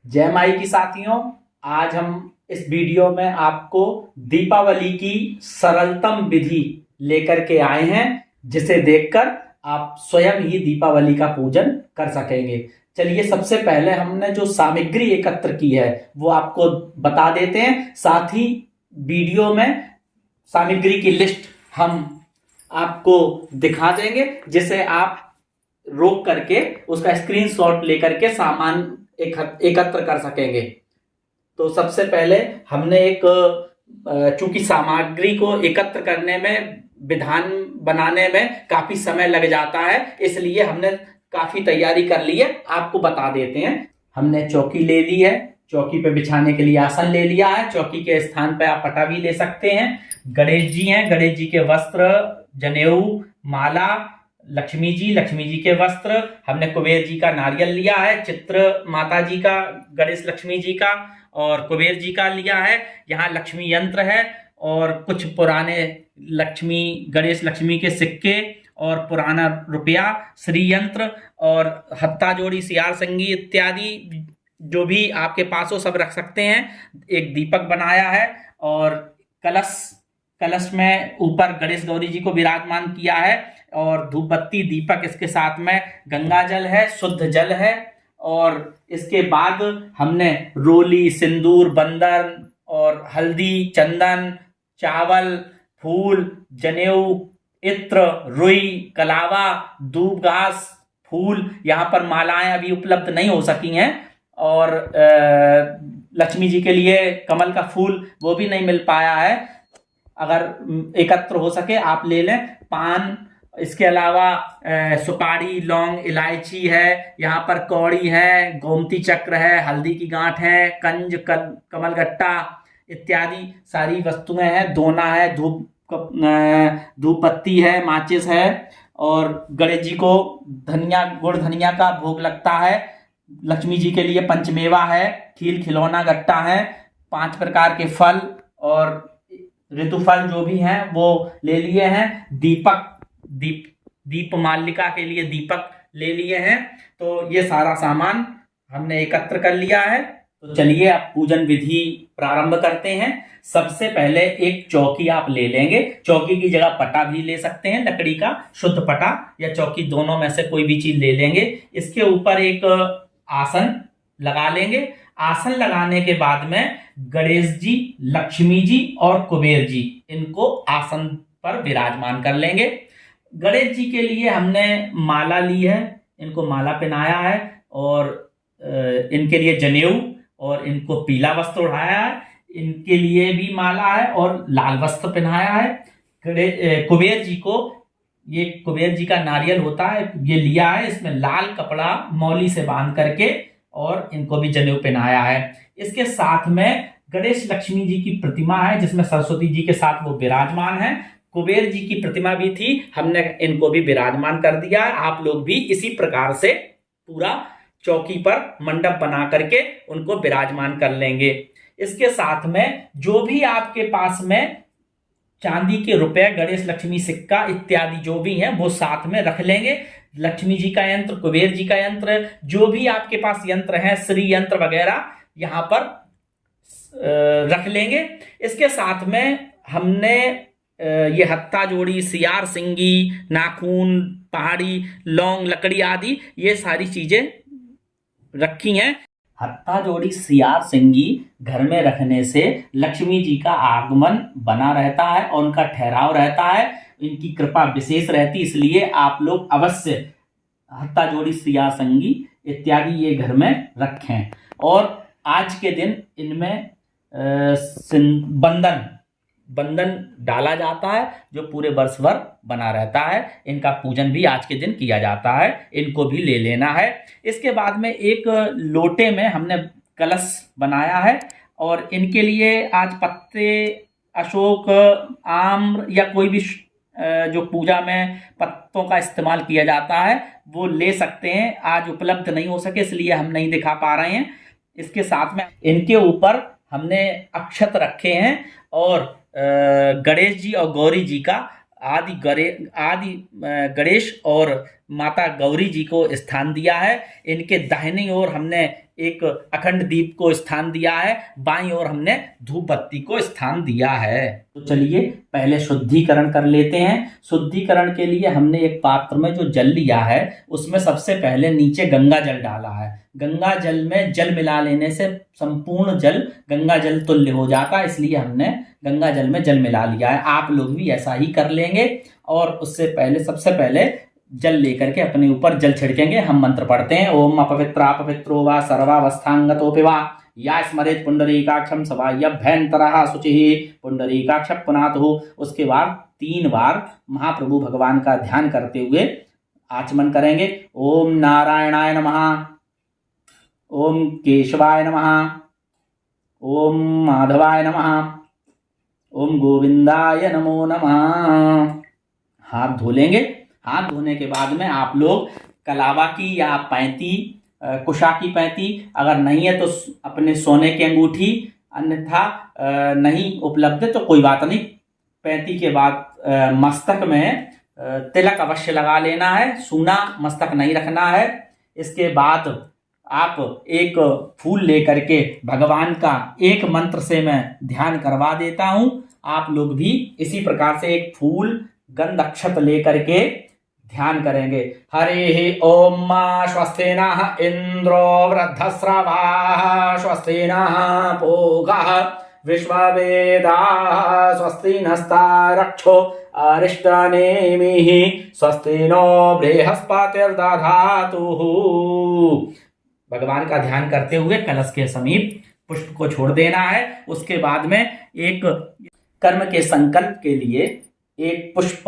जय माई की साथियों। आज हम इस वीडियो में आपको दीपावली की सरलतम विधि लेकर के आए हैं, जिसे देखकर आप स्वयं ही दीपावली का पूजन कर सकेंगे। चलिए, सबसे पहले हमने जो सामग्री एकत्र की है वो आपको बता देते हैं। साथ ही वीडियो में सामग्री की लिस्ट हम आपको दिखा देंगे, जिसे आप रोक करके उसका स्क्रीनशॉट लेकर के सामान एकत्र कर सकेंगे। तो सबसे पहले हमने चूंकि सामग्री को एकत्र करने में, विधान बनाने में काफी समय लग जाता है, इसलिए हमने काफी तैयारी कर ली है। आपको बता देते हैं। हमने चौकी ले ली है, चौकी पे बिछाने के लिए आसन ले लिया है। चौकी के स्थान पर आप पटा भी ले सकते हैं। गणेश जी हैं, गणेश जी के वस्त्र, जनेऊ, माला, लक्ष्मी जी के वस्त्र, हमने कुबेर जी का नारियल लिया है, चित्र माता जी का, गणेश लक्ष्मी जी का और कुबेर जी का लिया है। यहाँ लक्ष्मी यंत्र है और कुछ पुराने गणेश लक्ष्मी के सिक्के और पुराना रुपया, श्री यंत्र और हत्ता जोड़ी, सियार संगी इत्यादि जो भी आपके पास हो सब रख सकते हैं। एक दीपक बनाया है और कलश में ऊपर गणेश गौरी जी को विराजमान किया है और धूप बत्ती, दीपक, इसके साथ में गंगा जल है, शुद्ध जल है। और इसके बाद हमने रोली, सिंदूर, बंदन और हल्दी, चंदन, चावल, फूल, जनेऊ, इत्र, रुई, कलावा, दूब घास, फूल, यहाँ पर मालाएं अभी उपलब्ध नहीं हो सकी हैं और लक्ष्मी जी के लिए कमल का फूल वो भी नहीं मिल पाया है। अगर एकत्र हो सके आप ले लें। पान, इसके अलावा सुपारी, लौंग, इलायची है, यहाँ पर कौड़ी है, गोमती चक्र है, हल्दी की गांठ है, कमलगट्टा इत्यादि सारी वस्तुएं हैं। दोना है, धूप पत्ती है, माचिस है और गणेश जी को गुड़ धनिया का भोग लगता है। लक्ष्मी जी के लिए पंचमेवा है, खील खिलौना गट्टा है, 5 प्रकार के फल और ऋतुफल जो भी हैं वो ले लिए हैं। दीप मालिका के लिए दीपक ले लिए हैं। तो ये सारा सामान हमने एकत्र कर लिया है। तो चलिए अब पूजन विधि प्रारंभ करते हैं। सबसे पहले एक चौकी आप ले लेंगे। चौकी की जगह पटा भी ले सकते हैं, लकड़ी का शुद्ध पटा या चौकी, दोनों में से कोई भी चीज ले लेंगे। इसके ऊपर एक आसन लगा लेंगे। आसन लगाने के बाद में गणेश जी, लक्ष्मी जी और कुबेर जी, इनको आसन पर विराजमान कर लेंगे। गणेश जी के लिए हमने माला ली है, इनको माला पहनाया है और इनके लिए जनेऊ और इनको पीला वस्त्र ओढ़ाया है। इनके लिए भी माला है और लाल वस्त्र पहनाया है। कुबेर जी को, ये कुबेर जी का नारियल होता है, ये लिया है, इसमें लाल कपड़ा मौली से बांध करके और इनको भी जनेऊ पहनाया है। इसके साथ में गणेश लक्ष्मी जी की प्रतिमा है, जिसमें सरस्वती जी के साथ वो विराजमान है। कुबेर जी की प्रतिमा भी थी, हमने इनको भी विराजमान कर दिया है। आप लोग भी इसी प्रकार से पूरा चौकी पर मंडप बना करके उनको विराजमान कर लेंगे। इसके साथ में जो भी आपके पास में चांदी के रुपए, गणेश लक्ष्मी सिक्का इत्यादि जो भी हैं वो साथ में रख लेंगे। लक्ष्मी जी का यंत्र, कुबेर जी का यंत्र, जो भी आपके पास यंत्र हैं, श्री यंत्र वगैरह, यहाँ पर रख लेंगे। इसके साथ में हमने ये हत्ता जोड़ी, सियार सिंगी, नाखून, पहाड़ी, लौंग, लकड़ी आदि ये सारी चीजें रखी हैं। हत्ता जोड़ी, सियार सिंगी घर में रखने से लक्ष्मी जी का आगमन बना रहता है और उनका ठहराव रहता है, इनकी कृपा विशेष रहती, इसलिए आप लोग अवश्य हत्ता जोड़ी, सियार सिंगी इत्यादि ये घर में रखें। और आज के दिन इनमें बंधन डाला जाता है जो पूरे वर्ष भर बना रहता है। इनका पूजन भी आज के दिन किया जाता है, इनको भी ले लेना है। इसके बाद में एक लोटे में हमने कलश बनाया है और इनके लिए आज पत्ते, अशोक, आम्र या कोई भी जो पूजा में पत्तों का इस्तेमाल किया जाता है वो ले सकते हैं। आज उपलब्ध नहीं हो सके इसलिए हम नहीं दिखा पा रहे हैं। इसके साथ में इनके ऊपर हमने अक्षत रखे हैं और गणेश जी और गौरी जी का आदि गणेश और माता गौरी जी को स्थान दिया है। इनके दाहिनी ओर हमने एक अखंड दीप को स्थान दिया है, बाईं ओर हमने धूप बत्ती को स्थान दिया है। तो चलिए पहले शुद्धिकरण कर लेते हैं। शुद्धिकरण के लिए हमने एक पात्र में जो जल लिया है उसमें सबसे पहले नीचे गंगा जल डाला है। गंगा जल में जल मिला लेने से संपूर्ण जल गंगा जल तुल्य हो जाता है, इसलिए हमने गंगा जल में जल मिला लिया है। आप लोग भी ऐसा ही कर लेंगे और उससे पहले सबसे पहले जल लेकर के अपने ऊपर जल छिड़केंगे। हम मंत्र पढ़ते हैं, ओम अपवित्रा पवित्रो वा सर्वावस्थांगतोऽपि वा या स्मरेत पुंडरीकाक्षम सभाभ्यंतरः शुचिः पुंडरीकाक्ष पुनातुः। उसके बाद 3 बार महाप्रभु भगवान का ध्यान करते हुए आचमन करेंगे। ओम नारायणाय नमः, ओम केशवाय नमः, ओम माधवाय नमः, ओम गोविंदाय नमो नमः। हाथ धो लेंगे। हाथ धोने के बाद में आप लोग कलावा की या पैंती, कुशा की पैंती, अगर नहीं है तो अपने सोने की अंगूठी, अन्यथा नहीं उपलब्ध है तो कोई बात नहीं। पैंती के बाद मस्तक में तिलक अवश्य लगा लेना है, सूना मस्तक नहीं रखना है। इसके बाद आप एक फूल लेकर के भगवान का एक मंत्र से मैं ध्यान करवा देता हूं। आप लोग भी इसी प्रकार से एक फूल गंध अक्षत लेकर के ध्यान करेंगे। हरि ओम स्वस्ति नः इंद्रो वृद्धस्रवाः स्वस्ति नः पूगः विश्ववेदाः स्वस्ति नस्तारक्षो अरिष्टनेमिः स्वस्ति नो बृहस्पतिर्दधातुः। भगवान का ध्यान करते हुए कलश के समीप पुष्प को छोड़ देना है। उसके बाद में एक कर्म के संकल्प के लिए एक पुष्प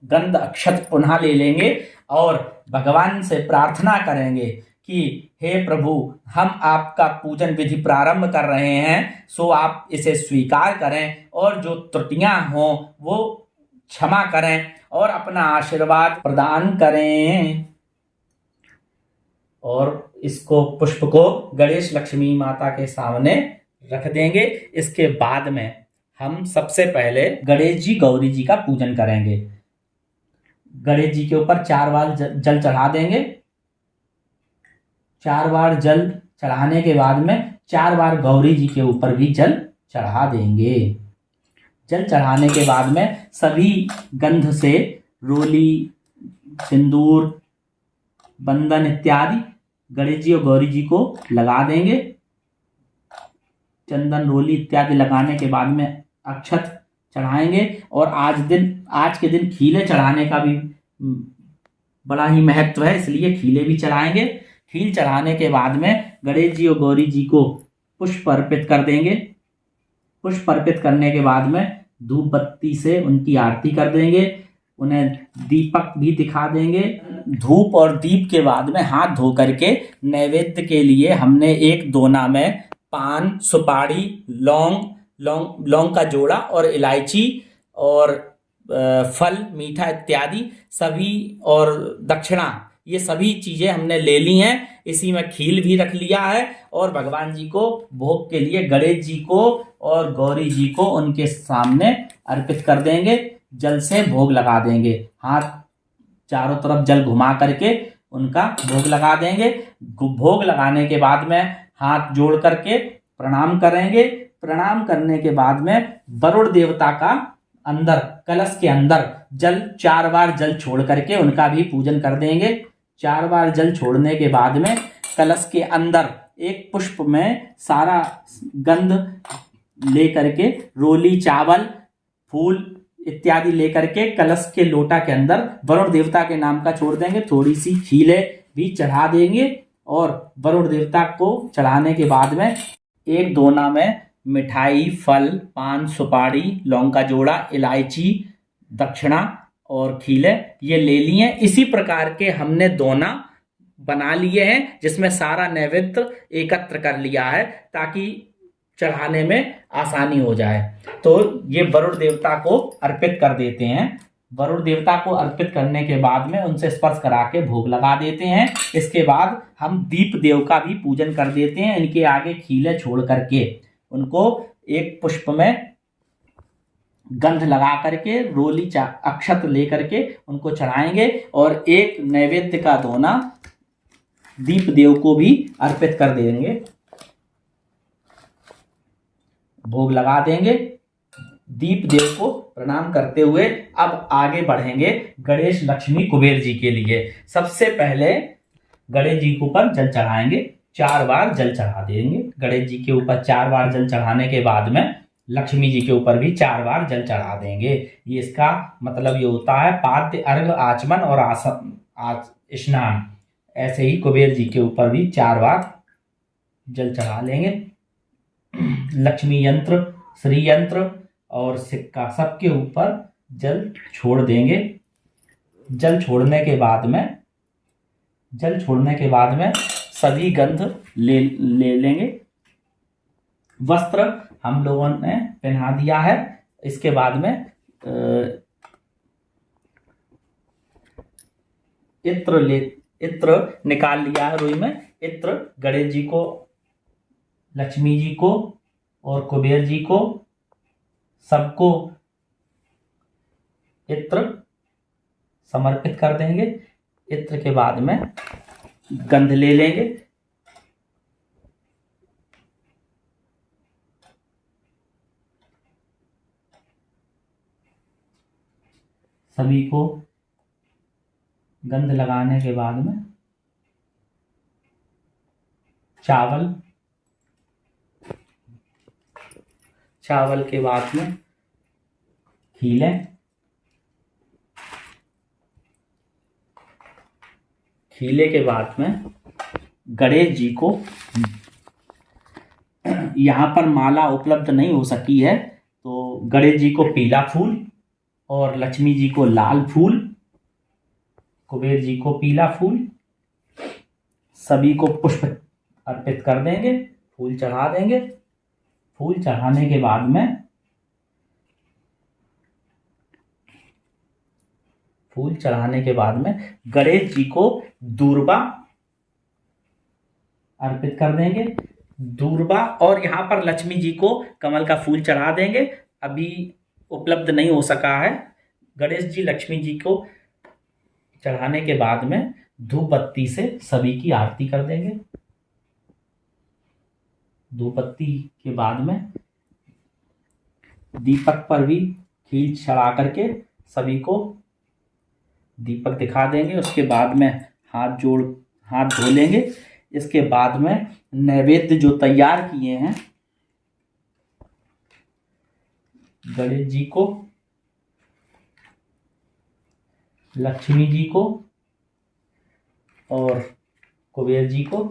गंध अक्षत पुनः ले लेंगे और भगवान से प्रार्थना करेंगे कि हे प्रभु, हम आपका पूजन विधि प्रारंभ कर रहे हैं, सो आप इसे स्वीकार करें और जो त्रुटियां हों वो क्षमा करें और अपना आशीर्वाद प्रदान करें। और इसको पुष्प को गणेश लक्ष्मी माता के सामने रख देंगे। इसके बाद में हम सबसे पहले गणेश जी गौरी जी का पूजन करेंगे। गणेश जी के ऊपर 4 बार जल चढ़ा देंगे। 4 बार जल चढ़ाने के बाद में 4 बार गौरी जी के ऊपर भी जल चढ़ा देंगे। जल चढ़ाने के बाद में सभी गंध से रोली, सिंदूर, बंधन इत्यादि गणेश जी और गौरी जी को लगा देंगे। चंदन, रोली इत्यादि लगाने के बाद में अक्षत चढ़ाएंगे। और आज के दिन खीले चढ़ाने का भी बड़ा ही महत्व है, इसलिए खीले भी चढ़ाएंगे। खील चढ़ाने के बाद में गणेश जी और गौरी जी को पुष्प अर्पित कर देंगे। पुष्प अर्पित करने के बाद में धूप बत्ती से उनकी आरती कर देंगे। उन्हें दीपक भी दिखा देंगे। धूप और दीप के बाद में हाथ धो करके नैवेद्य के लिए हमने एक दोना में पान, सुपारी, लौंग का जोड़ा और इलायची और फल, मीठा इत्यादि सभी और दक्षिणा, ये सभी चीजें हमने ले ली हैं। इसी में खील भी रख लिया है और भगवान जी को भोग के लिए गणेश जी को और गौरी जी को उनके सामने अर्पित कर देंगे। जल से भोग लगा देंगे। हाथ चारों तरफ जल घुमा करके उनका भोग लगा देंगे। भोग लगाने के बाद में हाथ जोड़ करके प्रणाम करेंगे। प्रणाम करने के बाद में वरुण देवता का अंदर, कलश के अंदर जल 4 बार जल छोड़ करके उनका भी पूजन कर देंगे। 4 बार जल छोड़ने के बाद में कलश के अंदर एक पुष्प में सारा गंध ले करके, रोली, चावल, फूल इत्यादि लेकर के कलश के लोटा के अंदर वरुण देवता के नाम का छोड़ देंगे। थोड़ी सी खीले भी चढ़ा देंगे और वरुण देवता को चढ़ाने के बाद में एक दोना में मिठाई, फल, पान, सुपारी, लौंग का जोड़ा, इलायची, दक्षिणा और खीले ये ले लिए। इसी प्रकार के हमने दोना बना लिए हैं जिसमें सारा नैवेद्य एकत्र कर लिया है ताकि चढ़ाने में आसानी हो जाए। तो ये वरुण देवता को अर्पित कर देते हैं। वरुण देवता को अर्पित करने के बाद में उनसे स्पर्श करा के भोग लगा देते हैं। इसके बाद हम दीप देव का भी पूजन कर देते हैं। इनके आगे खीले छोड़ करके उनको एक पुष्प में गंध लगा करके, रोली, अक्षत ले करके उनको चढ़ाएंगे और एक नैवेद्य का दोना दीप देव को भी अर्पित कर देंगे, भोग लगा देंगे। दीप देव को प्रणाम करते हुए अब आगे बढ़ेंगे गणेश लक्ष्मी कुबेर जी के लिए। सबसे पहले गणेश जी के ऊपर जल चढ़ाएंगे, 4 बार जल चढ़ा देंगे। गणेश जी के ऊपर 4 बार जल चढ़ाने के बाद में लक्ष्मी जी के ऊपर भी 4 बार जल चढ़ा देंगे। ये इसका मतलब ये होता है पाद्य, अर्घ, आचमन और स्नान। ऐसे ही कुबेर जी के ऊपर भी 4 बार जल चढ़ा लेंगे। लक्ष्मी यंत्र, श्री यंत्र और सिक्का सबके ऊपर जल छोड़ देंगे। जल छोड़ने के बाद में सभी गंध ले लेंगे। वस्त्र हम लोगों ने पहना दिया है। इसके बाद में इत्र निकाल लिया है रुई में। इत्र गणेश जी को, लक्ष्मी जी को और कुबेर जी को सबको इत्र समर्पित कर देंगे। इत्र के बाद में गंध ले लेंगे। सभी को गंध लगाने के बाद में चावल के बाद में खीले के बाद में गणेश जी को, यहाँ पर माला उपलब्ध नहीं हो सकी है तो गणेश जी को पीला फूल और लक्ष्मी जी को लाल फूल, कुबेर जी को पीला फूल, सभी को पुष्प अर्पित कर देंगे, फूल चढ़ा देंगे। फूल चढ़ाने के बाद में गणेश जी को दूर्वा अर्पित कर देंगे। दूर्वा और यहाँ पर लक्ष्मी जी को कमल का फूल चढ़ा देंगे। अभी उपलब्ध नहीं हो सका है। गणेश जी लक्ष्मी जी को चढ़ाने के बाद में धूप बत्ती से सभी की आरती कर देंगे। धूप बत्ती के बाद में दीपक पर भी खील चढ़ा करके सभी को दीपक दिखा देंगे। उसके बाद में हाथ धो लेंगे। इसके बाद में नैवेद्य जो तैयार किए हैं गणेश जी को, लक्ष्मी जी को और कुबेर जी को,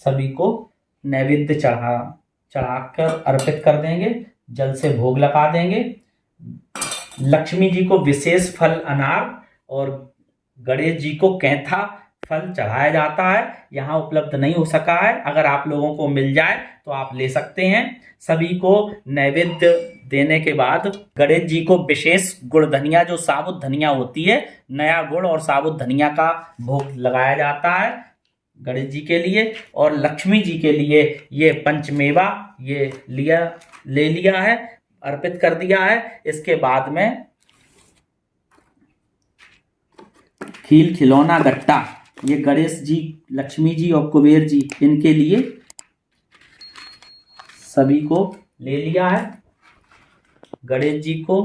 सभी को नैवेद्य चढ़ाकर अर्पित कर देंगे। जल से भोग लगा देंगे। लक्ष्मी जी को विशेष फल अनार और गणेश जी को कैंथा फल चढ़ाया जाता है। यहाँ उपलब्ध नहीं हो सका है। अगर आप लोगों को मिल जाए तो आप ले सकते हैं। सभी को नैवेद्य देने के बाद गणेश जी को विशेष गुड़ धनिया, जो साबुत धनिया होती है, नया गुड़ और साबुत धनिया का भोग लगाया जाता है गणेश जी के लिए। और लक्ष्मी जी के लिए ये पंचमेवा ये ले लिया है, अर्पित कर दिया है। इसके बाद में खील खिलौना गट्टा, ये गणेश जी, लक्ष्मी जी और कुबेर जी, इनके लिए सभी को ले लिया है। गणेश जी को,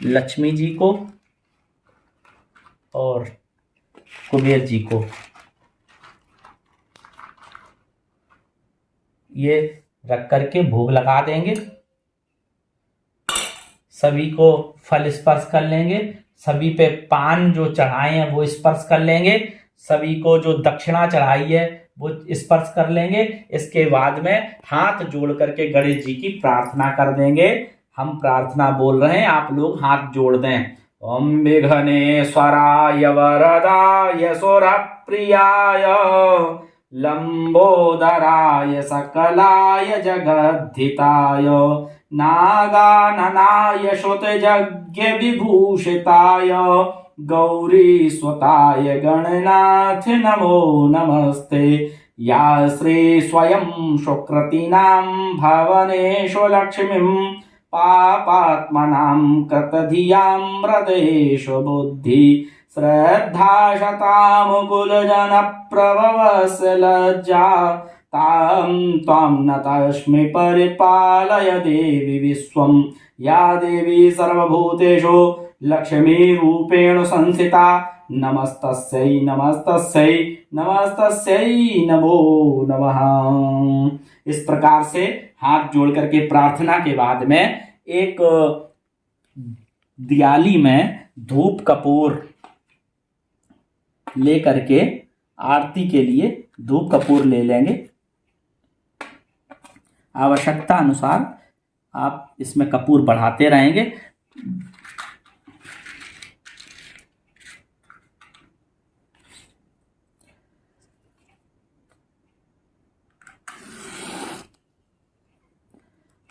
लक्ष्मी जी को और कुबेर जी को ये रख करके भोग लगा देंगे। सभी को फल स्पर्श कर लेंगे। सभी पे पान जो चढ़ाए हैं वो स्पर्श कर लेंगे। सभी को जो दक्षिणा चढ़ाई है वो स्पर्श कर लेंगे। इसके बाद में हाथ जोड़ करके गणेश जी की प्रार्थना कर देंगे। हम प्रार्थना बोल रहे हैं, आप लोग हाथ जोड़ दें। ओम विघ्नेश्वराय वरदाय सुरप्रियाय लंबोदराय सकलाय जगद्धिताय नागाननाय श्रुतयज्ञ विभूषिताय गौरी स्वताय गणनाथ नमो नमस्ते। या श्री स्वयं शुक्रतीनां भवनेषु लक्ष्मीं पापात्मनां कृतधियां हृदयेषु बुद्धि श्रद्धा शतामुकुलजनप्रभवस्य लज्जा तां त्वां नतस्मि परिपालय देवी विश्वं। या देवी सर्वभूतेषु लक्ष्मीरूपेण संस्थिता नमस्तस्यै नमस्तस्यै नमस्तस्यै नमो नमः। इस प्रकार से हाथ जोड़ करके प्रार्थना के बाद में एक दियाली में धूप कपूर ले करके आरती के लिए धूप कपूर ले लेंगे। आवश्यकता अनुसार आप इसमें कपूर बढ़ाते रहेंगे।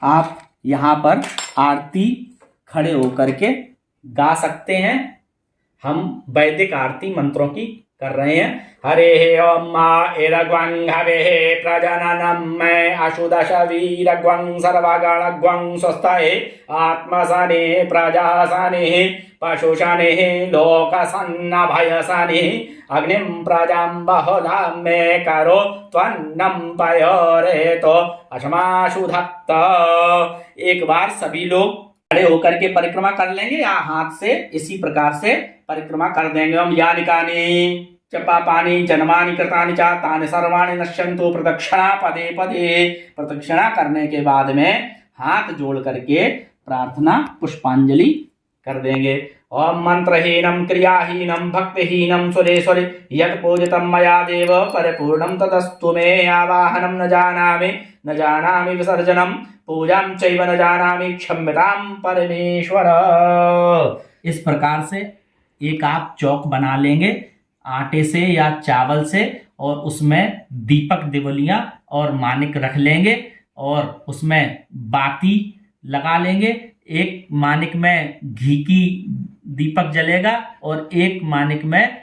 आप यहाँ पर आरती खड़े होकर के गा सकते हैं। हम वैदिक आरती मंत्रों की कर रहे हैं। हरे ओम मा एरग्वं हवे प्रजननम मैं अशुदश वीरग्वं सर्वगणग्वं स्वस्ताये आत्मसने प्रजासने पशुशने लोकसन्नभयसने अग्निं प्रजां बहुलां मे करो त्वन्नं पयोरेतो अशमाशुधत्त। एक बार सभी लोग खड़े होकर के परिक्रमा कर लेंगे या हाथ से इसी प्रकार से परिक्रमा कर देंगे। हम यानिकानि च पापानि जन्मानि कृतानि च तानि सर्वाणि नश्यन्तु प्रदक्षिणा पदे पदे। प्रदक्षिणा करने के बाद में हाथ जोड़ करके प्रार्थना पुष्पांजलि कर देंगे। ओम मंत्रहीनम क्रियाहीनम भक्तिहीनम सुरेश्वरे यत् पूजितं मया देव परिपूर्णं तदस्तु मे। आवाहनं न जानामि विसर्जनं पूजां चैव न जानामि क्षम्यतां परमेश्वर। इस प्रकार से एक आप चौक बना लेंगे आटे से या चावल से और उसमें दीपक दिवलियां और मानिक रख लेंगे और उसमें बाती लगा लेंगे। एक मानिक में घी की दीपक जलेगा और एक मानिक में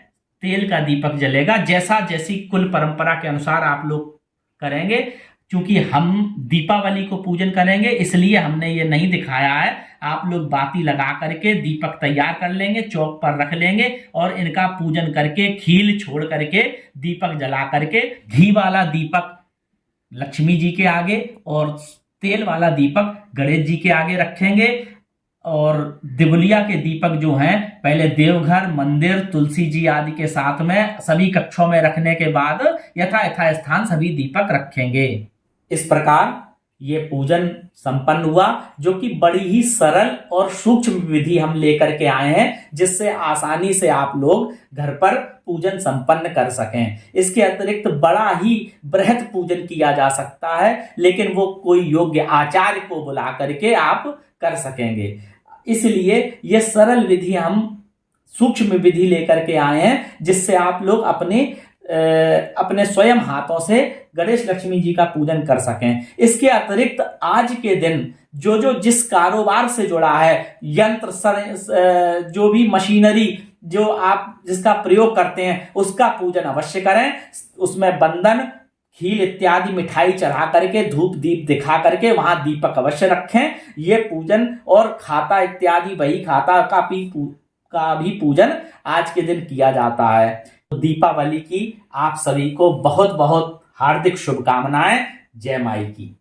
तेल का दीपक जलेगा। जैसी कुल परंपरा के अनुसार आप लोग करेंगे। क्योंकि हम दीपावली को पूजन करेंगे इसलिए हमने ये नहीं दिखाया है। आप लोग बाती लगा करके दीपक तैयार कर लेंगे, चौक पर रख लेंगे और इनका पूजन करके खील छोड़ करके दीपक जला करके घी वाला दीपक लक्ष्मी जी के आगे और तेल वाला दीपक गणेश जी के आगे रखेंगे। और दिवलिया के दीपक जो हैं पहले देवघर, मंदिर, तुलसी जी आदि के साथ में सभी कक्षों में रखने के बाद यथा स्थान सभी दीपक रखेंगे। इस प्रकार ये पूजन संपन्न हुआ, जो कि बड़ी ही सरल और सूक्ष्म विधि हम लेकर के आए हैं, जिससे आसानी से आप लोग घर पर पूजन संपन्न कर सकें। इसके अतिरिक्त बड़ा ही बृहत पूजन किया जा सकता है, लेकिन वो कोई योग्य आचार्य को बुला करके आप कर सकेंगे। इसलिए ये सरल विधि हम सूक्ष्म विधि लेकर के आए हैं, जिससे आप लोग अपने स्वयं हाथों से गणेश लक्ष्मी जी का पूजन कर सकें। इसके अतिरिक्त आज के दिन जो जिस कारोबार से जुड़ा है, यंत्र जो भी मशीनरी जो आप जिसका प्रयोग करते हैं उसका पूजन अवश्य करें। उसमें बंधन, खील इत्यादि मिठाई चढ़ा करके धूप दीप दिखा करके वहां दीपक अवश्य रखें। ये पूजन और खाता इत्यादि बही खाता का भी पूजन आज के दिन किया जाता है। दीपावली की आप सभी को बहुत बहुत हार्दिक शुभकामनाएं। जय माई की।